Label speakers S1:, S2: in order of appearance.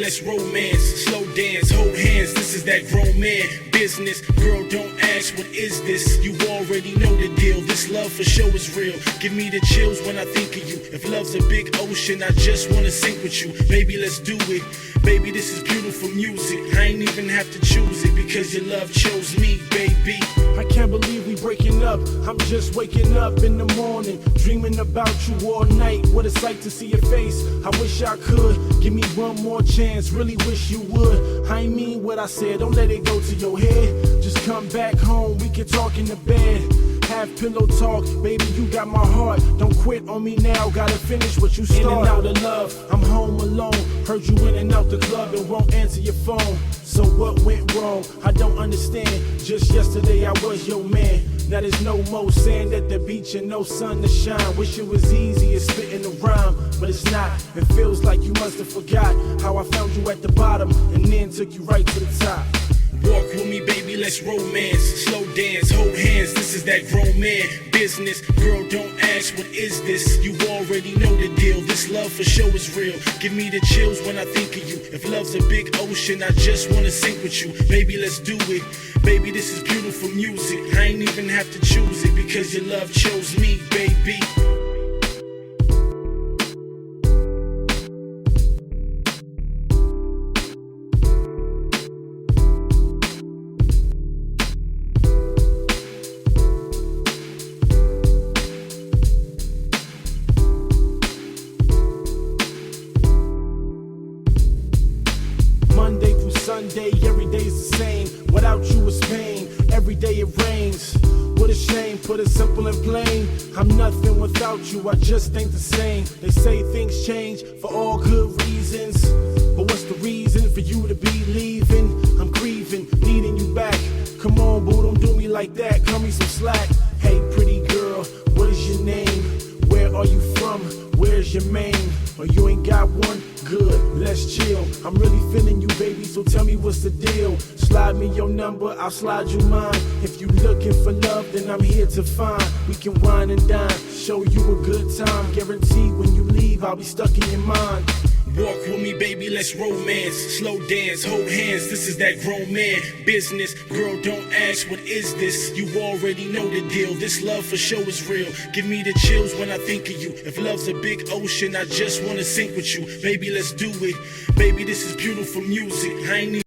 S1: let's romance. Slow dance, hold hands, this is that grown man business. Girl, don't ask, what is this? You already know the deal. This love for sure is real. Give me the chills when I think of you. If love's a big ocean, I just wanna sink with you. Baby, let's do it. Baby, this is beautiful music. I ain't even have to choose it because your love chose me, baby.
S2: I can't believe we breaking up. I'm just waking up in the morning, dreaming about you all night. What a sight to see your face. I wish I could. Give me one more chance, really wish you would. I ain't mean what I said, don't let it go to your head. Just come back home, we can talk in the bed. Have pillow talk, baby, you got my heart. Don't quit on me now, gotta finish what you started. In and out of love, I'm home alone. Heard you in and out the club and won't answer your phone. So what went wrong? I don't understand. Just yesterday I was your man. Now there's no more sand at the beach and no sun to shine. Wish it was easy as spitting a rhyme, but it's not. It feels like you must have forgot how I found you at the bottom and then took you right to the top.
S1: Walk with me, baby, let's romance. Slow dance, hold hands, this is that grown man business. Girl, don't ask, what is this? You already know the deal. This love for sure is real. Give me the chills when I think of you. If love's a big ocean, I just wanna sink with you. Baby, let's do it. Baby, this is beautiful music. I ain't even have to choose it because your love chose me, baby.
S2: Monday through Sunday, every day's the same. Without you it's pain, every day it rains. What a shame, put it simple and plain. I'm nothing without you, I just ain't the same. They say things change for all good reasons, but what's the reason for you to be leaving? I'm grieving, needing you back. Come on, boo, don't do me like that, cut me some slack. Hey pretty girl, what is your name? Where are you from? Where's your mane? Or you ain't got one? Good, let's chill. I'm really feeling you, baby, so tell me what's the deal. Slide me your number, I'll slide you mine. If you looking for love, then I'm here to find. We can wine and dine, show you a good time. Guaranteed when you leave, I'll be stuck in your mind.
S1: Walk with me, baby, let's romance. Slow dance, hold hands, this is that grown man business. Girl, don't ask, what is this? You already know the deal. This love for sure is real. Give me the chills when I think of you. If love's a big ocean, I just wanna sink with you. Baby, let's do it. Baby, this is beautiful music. I ain't